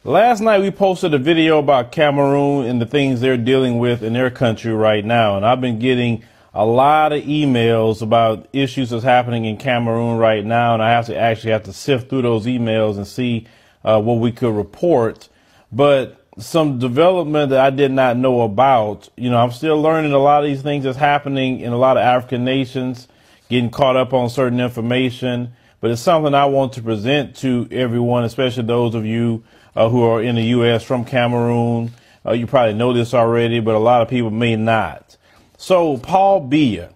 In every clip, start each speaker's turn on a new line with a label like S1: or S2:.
S1: Last night we posted a video about Cameroon and the things they're dealing with in their country right now. And I've been getting a lot of emails about issues that's happening in Cameroon right now. And I actually have to sift through those emails and see what we could report. But some development that I did not know about, I'm still learning a lot of these things that's happening in a lot of African nations, getting caught up on certain information. But it's something I want to present to everyone, especially those of you who are in the U.S. from Cameroon. You probably know this already, but a lot of people may not. So Paul Biya,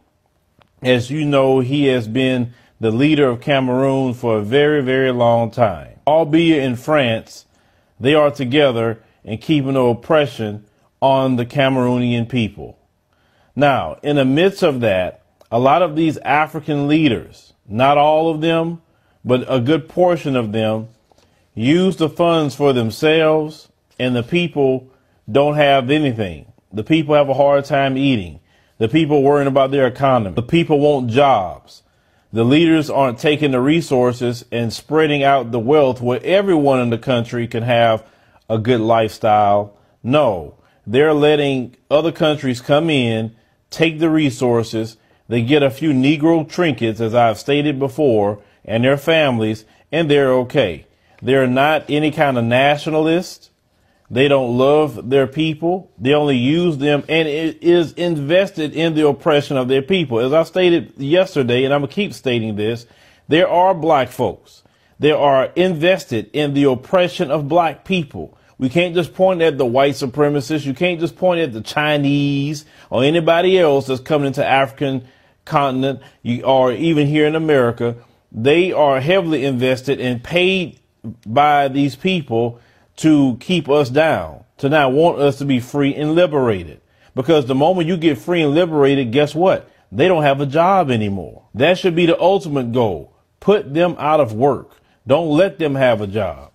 S1: as you know, he has been the leader of Cameroon for a very, very long time. Paul Biya in France, they are together and keeping the oppression on the Cameroonian people. Now, in the midst of that, a lot of these African leaders, not all of them, but a good portion of them, use the funds for themselves, and the people don't have anything. The people have a hard time eating. The people worrying about their economy. The people want jobs. The leaders aren't taking the resources and spreading out the wealth where everyone in the country can have a good lifestyle. No, they're letting other countries come in, take the resources. They get a few Negro trinkets, as I've stated before, and their families, and they're okay. They're not any kind of nationalists. They don't love their people. They only use them, and it is invested in the oppression of their people. As I stated yesterday, and I'm going to keep stating this, there are black folks. They are invested in the oppression of black people. We can't just point at the white supremacists. You can't just point at the Chinese or anybody else that's coming into African continent or even here in America. They are heavily invested and paid by these people to keep us down, to not want us to be free and liberated. Because the moment you get free and liberated, guess what? They don't have a job anymore. That should be the ultimate goal. Put them out of work. Don't let them have a job.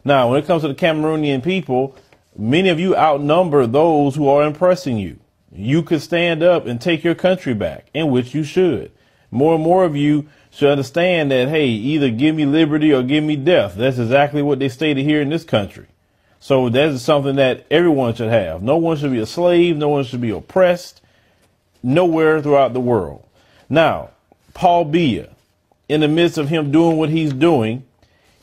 S1: Now, when it comes to the Cameroonian people, many of you outnumber those who are oppressing you. You could stand up and take your country back, in which you should. More and more of you should understand that, hey, either give me liberty or give me death. That's exactly what they stated here in this country. So that is something that everyone should have. No one should be a slave. No one should be oppressed nowhere throughout the world. Now, Paul Biya, in the midst of him doing what he's doing,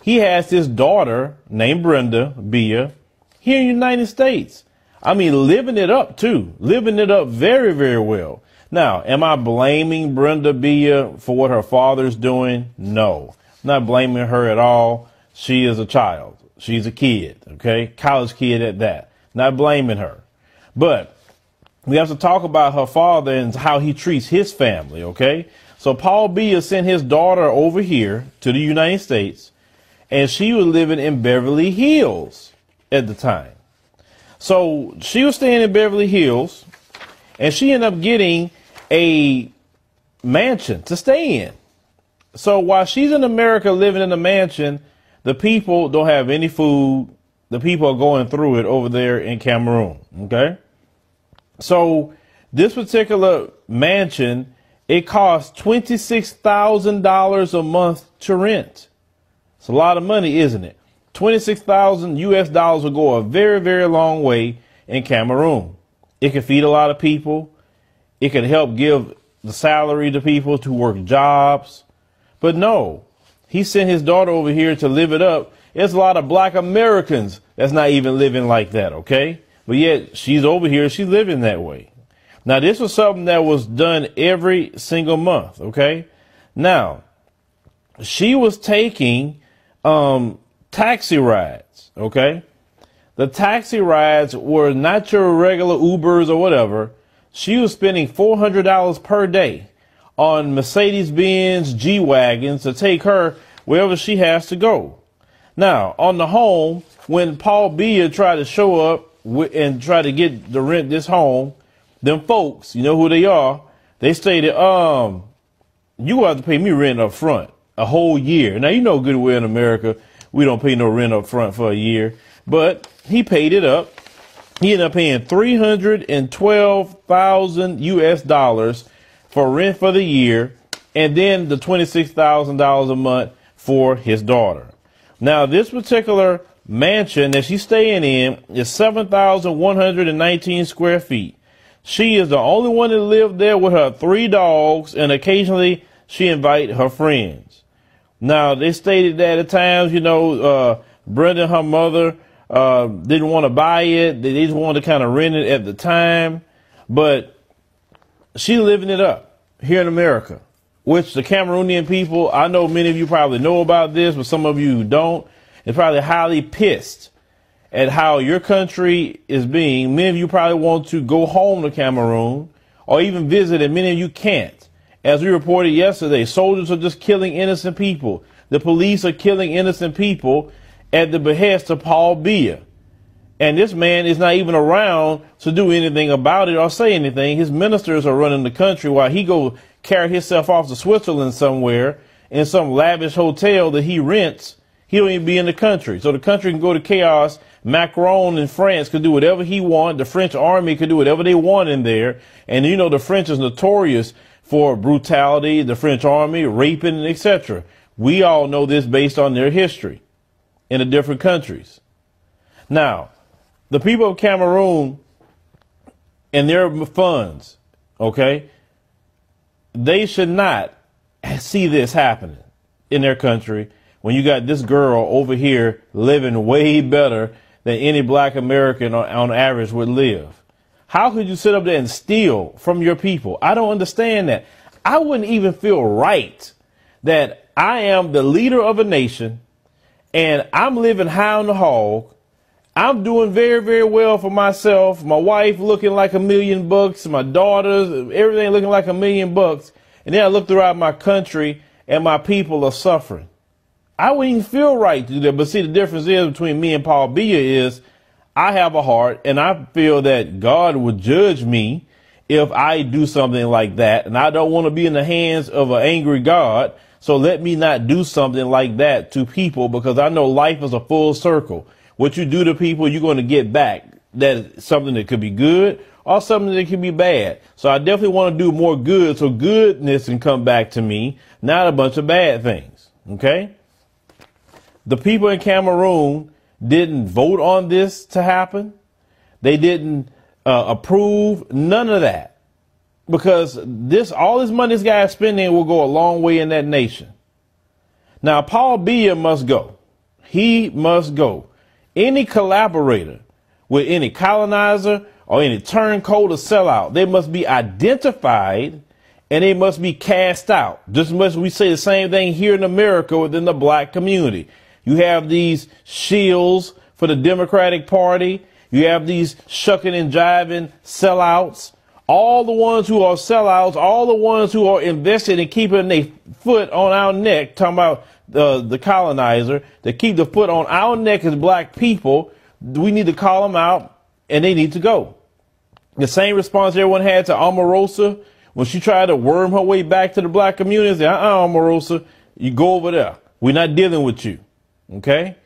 S1: he has his daughter named Brenda Biya here in the United States. I mean, living it up, too. Living it up very, very well. Now, am I blaming Brenda Biya for what her father's doing? No, I'm not blaming her at all. She is a child. She's a kid, okay? College kid at that. Not blaming her. But we have to talk about her father and how he treats his family, okay? So Paul Biya sent his daughter over here to the United States, and she was living in Beverly Hills at the time. So she was staying in Beverly Hills, and she ended up getting a mansion to stay in. So while she's in America living in a mansion, the people don't have any food. The people are going through it over there in Cameroon. OK, so this particular mansion, it costs $26,000 a month to rent. It's a lot of money, isn't it? 26,000 US dollars will go a very, very long way in Cameroon. It can feed a lot of people. It could help give the salary to people to work jobs. But no, he sent his daughter over here to live it up. There's a lot of black Americans that's not even living like that, okay? But yet she's over here, she's living that way. Now, this was something that was done every single month, okay? Now, she was taking taxi rides, okay? The taxi rides were not your regular Ubers or whatever. She was spending $400 per day on Mercedes-Benz G-Wagons to take her wherever she has to go. Now, on the home, when Paul Biya tried to show up and try to get to rent this home, them folks, you know who they are, they stated, you have to pay me rent up front a whole year. Now, you know good well in America, we don't pay no rent up front for a year, but he paid it up. He ended up paying $312,000 US dollars for rent for the year, and then the $26,000 a month for his daughter. Now, this particular mansion that she's staying in is 7,119 square feet. She is the only one that lived there with her 3 dogs, and occasionally she invites her friends. Now, they stated that at times, Brenda and her mother didn't want to buy it. They just wanted to kind of rent it at the time. But she's living it up here in America, which the Cameroonian people, I know many of you probably know about this, but some of you who don't, are probably highly pissed at how your country is being. Many of you probably want to go home to Cameroon or even visit, and many of you can't. As we reported yesterday, soldiers are just killing innocent people. The police are killing innocent people at the behest of Paul Biya. And this man is not even around to do anything about it or say anything. His ministers are running the country while he go carry himself off to Switzerland somewhere in some lavish hotel that he rents. He don't even be in the country. So the country can go to chaos. Macron in France could do whatever he want. The French army could do whatever they want in there. And the French is notorious for brutality, the French army, raping, etc. We all know this based on their history in the different countries. Now, the people of Cameroon and their funds, okay, they should not see this happening in their country when you got this girl over here living way better than any black American on average would live. How could you sit up there and steal from your people? I don't understand that. I wouldn't even feel right that I am the leader of a nation and I'm living high on the hog. I'm doing very, very well for myself. My wife looking like $1 million, my daughters, everything looking like $1 million. And then I look throughout my country and my people are suffering. I wouldn't even feel right to do that. But see, the difference is between me and Paul Biya is I have a heart and I feel that God would judge me if I do something like that. And I don't want to be in the hands of an angry God. So let me not do something like that to people, because I know life is a full circle. What you do to people, you're going to get back. That is something that could be good or something that could be bad. So I definitely want to do more good so goodness can come back to me, not a bunch of bad things. OK, the people in Cameroon didn't vote on this to happen. They didn't approve none of that, because all this money this guy is spending will go a long way in that nation. Now, Paul Biya must go. He must go. Any collaborator with any colonizer or any turncoat or sellout, they must be identified and they must be cast out. Just as much as we say the same thing here in America within the black community. You have these shills for the Democratic Party. You have these shucking and jiving sellouts. All the ones who are sellouts, all the ones who are invested in keeping their foot on our neck, talking about the colonizer, that keep the foot on our neck as black people, we need to call them out and they need to go. The same response everyone had to Omarosa when she tried to worm her way back to the black community. Omarosa, you go over there. We're not dealing with you. OK,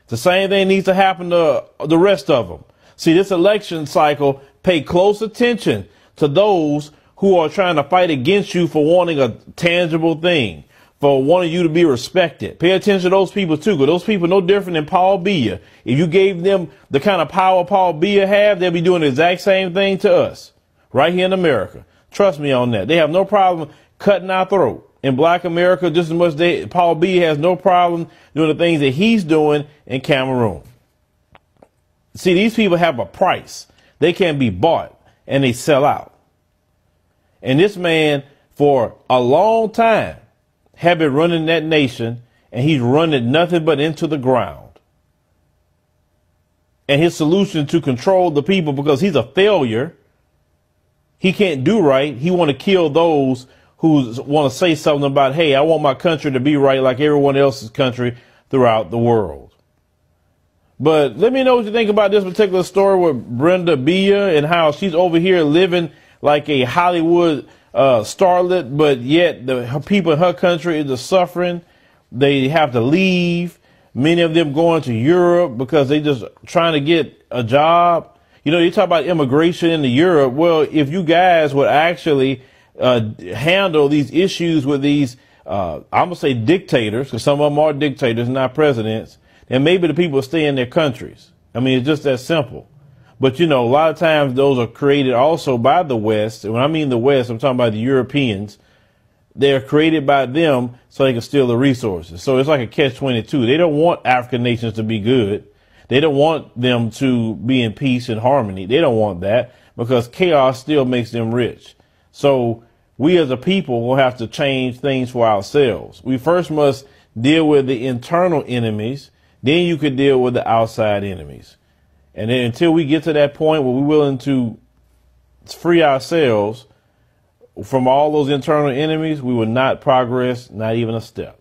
S1: the same thing needs to happen to the rest of them. See, this election cycle, pay close attention to those who are trying to fight against you for wanting a tangible thing, for wanting you to be respected. Pay attention to those people, too, because those people are no different than Paul Biya. If you gave them the kind of power Paul Biya have, they'll be doing the exact same thing to us right here in America. Trust me on that. They have no problem cutting our throat. In black America, just as much Paul Biya has no problem doing the things that he's doing in Cameroon. See, these people have a price. They can be bought and they sell out. And this man, for a long time, have been running that nation, and he's running nothing but into the ground. And his solution to control the people, because he's a failure, he can't do right. He want to kill those who want to say something about, hey, I want my country to be right like everyone else's country throughout the world. But let me know what you think about this particular story with Brenda Biya and how she's over here living like a Hollywood starlet, but yet her people in her country is suffering. They have to leave. Many of them going to Europe because they just trying to get a job. You talk about immigration into Europe. Well, if you guys would actually handle these issues with these, I'm going to say dictators, because some of them are dictators, not presidents, and maybe the people stay in their countries. I mean, it's just that simple. But, you know, a lot of times those are created also by the West. And when I mean the West, I'm talking about the Europeans. They're created by them so they can steal the resources. So it's like a catch-22. They don't want African nations to be good. They don't want them to be in peace and harmony. They don't want that because chaos still makes them rich. So we as a people will have to change things for ourselves. We first must deal with the internal enemies. Then you could deal with the outside enemies. And then until we get to that point where we're willing to free ourselves from all those internal enemies, we will not progress, not even a step.